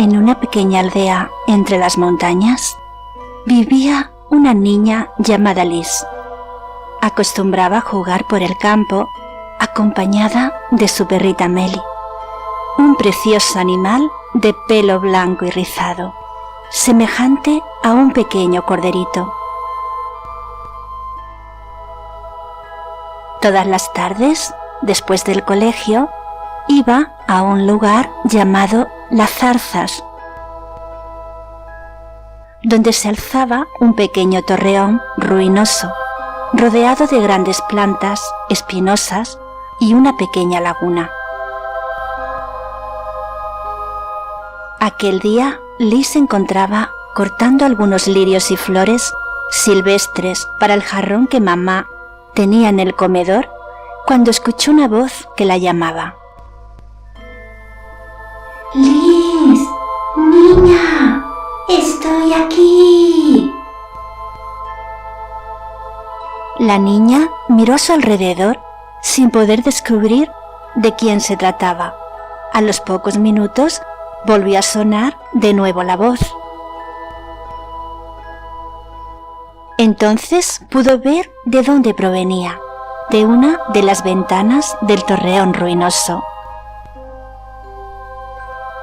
En una pequeña aldea entre las montañas vivía una niña llamada Liz. Acostumbraba a jugar por el campo acompañada de su perrita Meli, un precioso animal de pelo blanco y rizado, semejante a un pequeño corderito. Todas las tardes, después del colegio, iba a un lugar llamado Las Zarzas, donde se alzaba un pequeño torreón ruinoso, rodeado de grandes plantas espinosas y una pequeña laguna. Aquel día, Liz se encontraba cortando algunos lirios y flores silvestres para el jarrón que mamá tenía en el comedor cuando escuchó una voz que la llamaba. ¡Liz! ¡Niña! ¡Estoy aquí! La niña miró a su alrededor sin poder descubrir de quién se trataba. A los pocos minutos volvió a sonar de nuevo la voz. Entonces pudo ver de dónde provenía, de una de las ventanas del torreón ruinoso.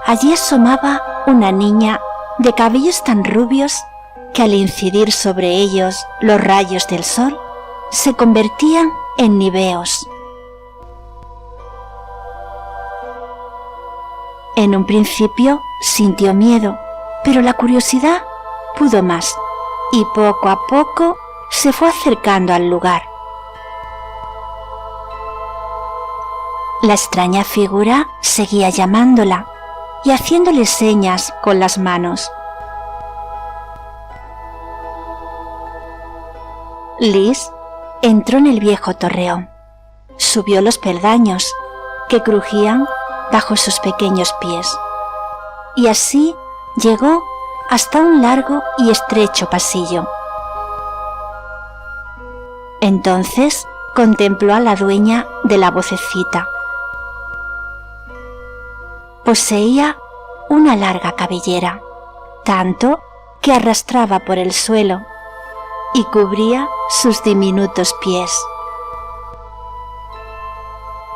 Allí asomaba una niña de cabellos tan rubios que al incidir sobre ellos los rayos del sol se convertían en niveos. En un principio sintió miedo, pero la curiosidad pudo más y poco a poco se fue acercando al lugar. La extraña figura seguía llamándola y haciéndole señas con las manos. Liz entró en el viejo torreón, subió los peldaños que crujían bajo sus pequeños pies y así llegó hasta un largo y estrecho pasillo. Entonces contempló a la dueña de la vocecita. Poseía una larga cabellera, tanto que arrastraba por el suelo y cubría sus diminutos pies.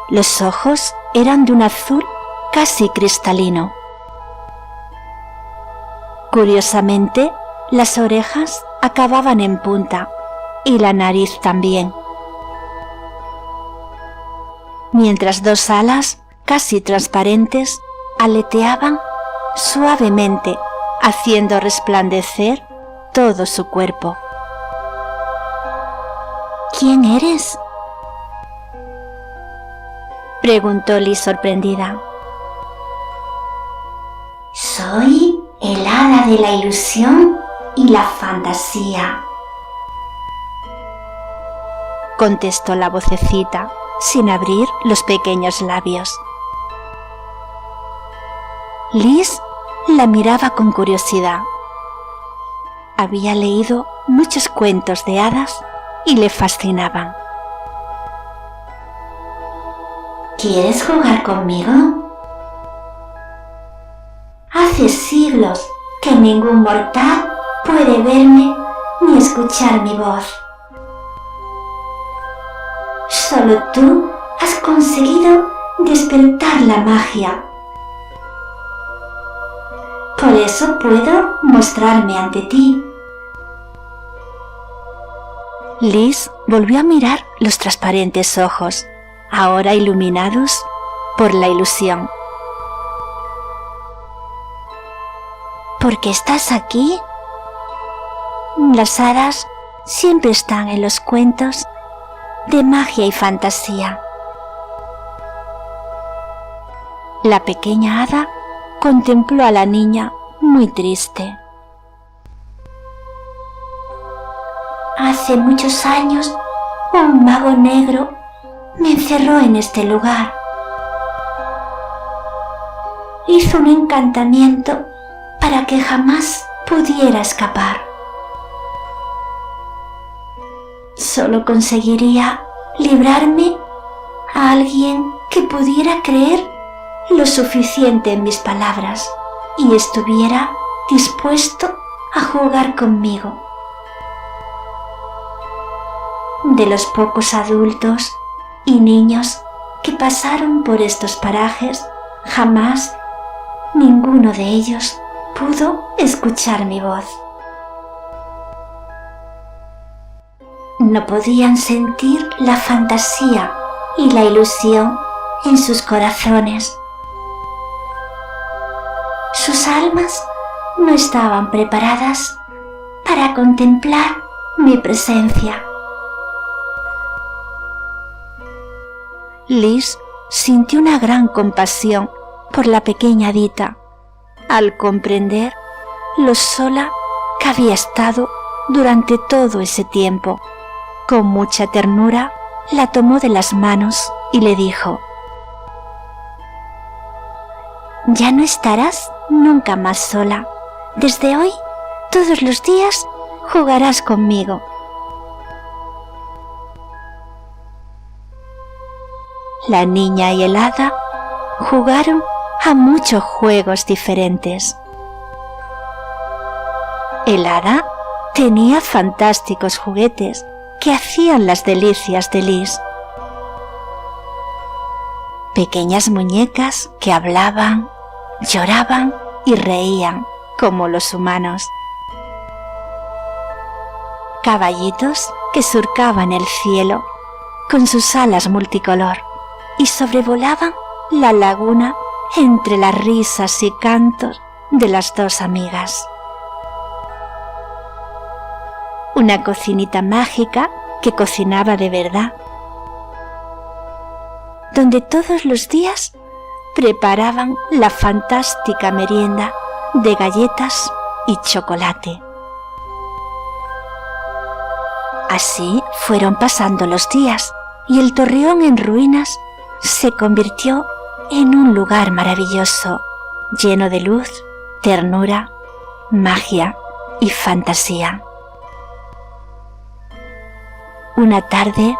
Los ojos eran de un azul casi cristalino. Curiosamente, las orejas acababan en punta y la nariz también, mientras dos alas casi transparentes aleteaban suavemente, haciendo resplandecer todo su cuerpo. ¿Quién eres?, preguntó Liz sorprendida. Soy el hada de la ilusión y la fantasía, contestó la vocecita sin abrir los pequeños labios. Liz la miraba con curiosidad. Había leído muchos cuentos de hadas y le fascinaban. ¿Quieres jugar conmigo? Hace siglos que ningún mortal puede verme ni escuchar mi voz. Solo tú has conseguido despertar la magia. Por eso puedo mostrarme ante ti. Liz volvió a mirar los transparentes ojos, ahora iluminados por la ilusión. ¿Por qué estás aquí? Las hadas siempre están en los cuentos de magia y fantasía. La pequeña hada contempló a la niña muy triste. Hace muchos años, un mago negro me encerró en este lugar. Hizo un encantamiento para que jamás pudiera escapar. Solo conseguiría librarme a alguien que pudiera creer lo suficiente en mis palabras y estuviera dispuesto a jugar conmigo. De los pocos adultos y niños que pasaron por estos parajes, jamás ninguno de ellos pudo escuchar mi voz. No podían sentir la fantasía y la ilusión en sus corazones. Sus almas no estaban preparadas para contemplar mi presencia. Lis sintió una gran compasión por la pequeña Dita, al comprender lo sola que había estado durante todo ese tiempo. Con mucha ternura la tomó de las manos y le dijo: «Ya no estarás nunca más sola. Desde hoy, todos los días, jugarás conmigo». La niña y el hada jugaron a muchos juegos diferentes. El hada tenía fantásticos juguetes que hacían las delicias de Lis. Pequeñas muñecas que hablaban, lloraban y reían como los humanos. Caballitos que surcaban el cielo con sus alas multicolor y sobrevolaban la laguna entre las risas y cantos de las dos amigas. Una cocinita mágica que cocinaba de verdad, donde todos los días preparaban la fantástica merienda de galletas y chocolate. Así fueron pasando los días y el torreón en ruinas se convirtió en un lugar maravilloso, lleno de luz, ternura, magia y fantasía. Una tarde,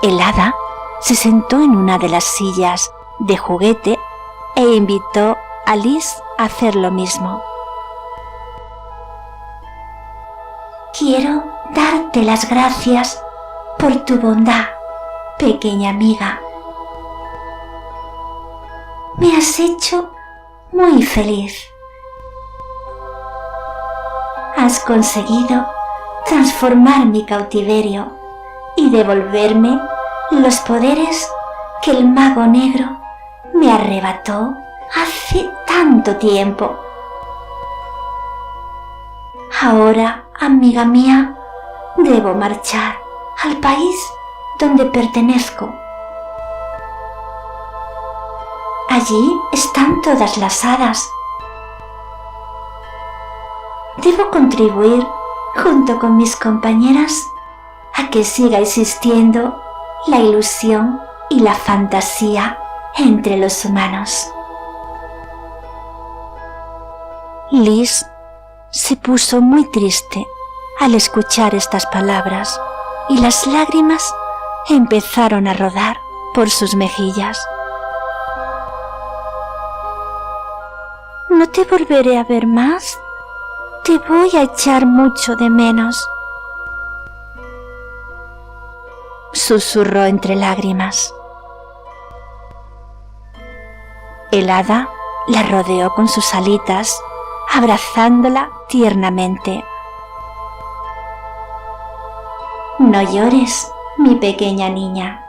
el hada se sentó en una de las sillas de juguete e invitó a Lis a hacer lo mismo. Quiero darte las gracias por tu bondad, pequeña amiga. Me has hecho muy feliz. Has conseguido transformar mi cautiverio y devolverme los poderes que el mago negro me arrebató hace tanto tiempo. Ahora, amiga mía, debo marchar al país donde pertenezco. Allí están todas las hadas. Debo contribuir, junto con mis compañeras, a que siga existiendo la ilusión y la fantasía entre los humanos. Lis se puso muy triste al escuchar estas palabras y las lágrimas empezaron a rodar por sus mejillas. «No te volveré a ver más. Te voy a echar mucho de menos», susurró entre lágrimas. El hada la rodeó con sus alitas, abrazándola tiernamente. No llores, mi pequeña niña.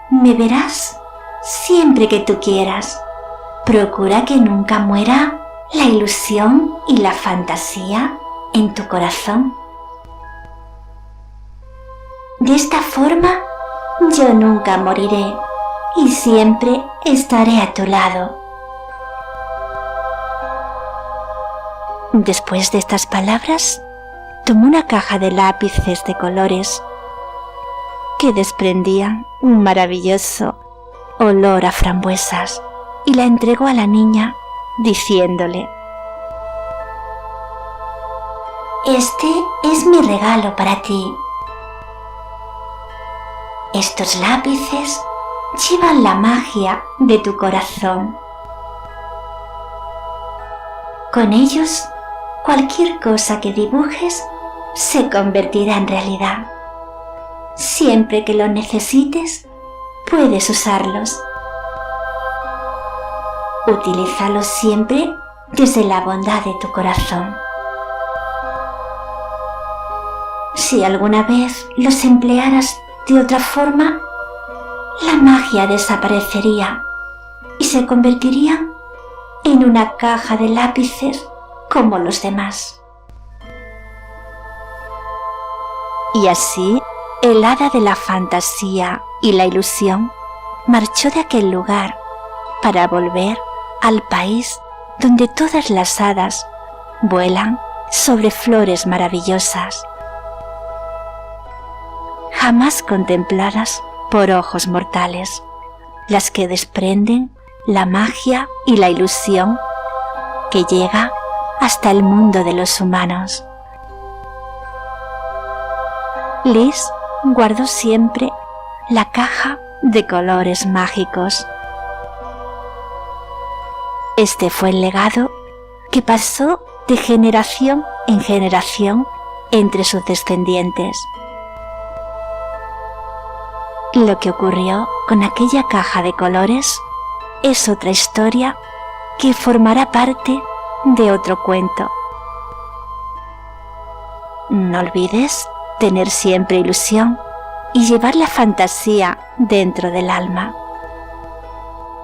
Me verás siempre que tú quieras. Procura que nunca muera la ilusión y la fantasía en tu corazón. De esta forma, yo nunca moriré y siempre estaré a tu lado. Después de estas palabras, tomó una caja de lápices de colores que desprendían un maravilloso olor a frambuesas y la entregó a la niña diciéndole: Este es mi regalo para ti. Estos lápices llevan la magia de tu corazón. Con ellos, cualquier cosa que dibujes se convertirá en realidad. Siempre que lo necesites, puedes usarlos. Utilízalos siempre desde la bondad de tu corazón. Si alguna vez los emplearas de otra forma, la magia desaparecería y se convertiría en una caja de lápices como los demás. Y así, el hada de la fantasía y la ilusión marchó de aquel lugar para volver al país donde todas las hadas vuelan sobre flores maravillosas, jamás contempladas por ojos mortales, las que desprenden la magia y la ilusión que llega hasta el mundo de los humanos. Liz guardó siempre la caja de colores mágicos. Este fue el legado que pasó de generación en generación entre sus descendientes. Lo que ocurrió con aquella caja de colores es otra historia que formará parte de otro cuento. No olvides tener siempre ilusión y llevar la fantasía dentro del alma,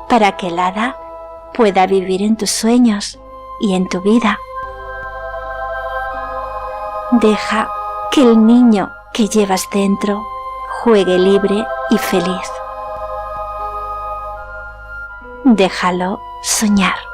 para que el hada pueda vivir en tus sueños y en tu vida. Deja que el niño que llevas dentro juegue libre y feliz. Déjalo soñar.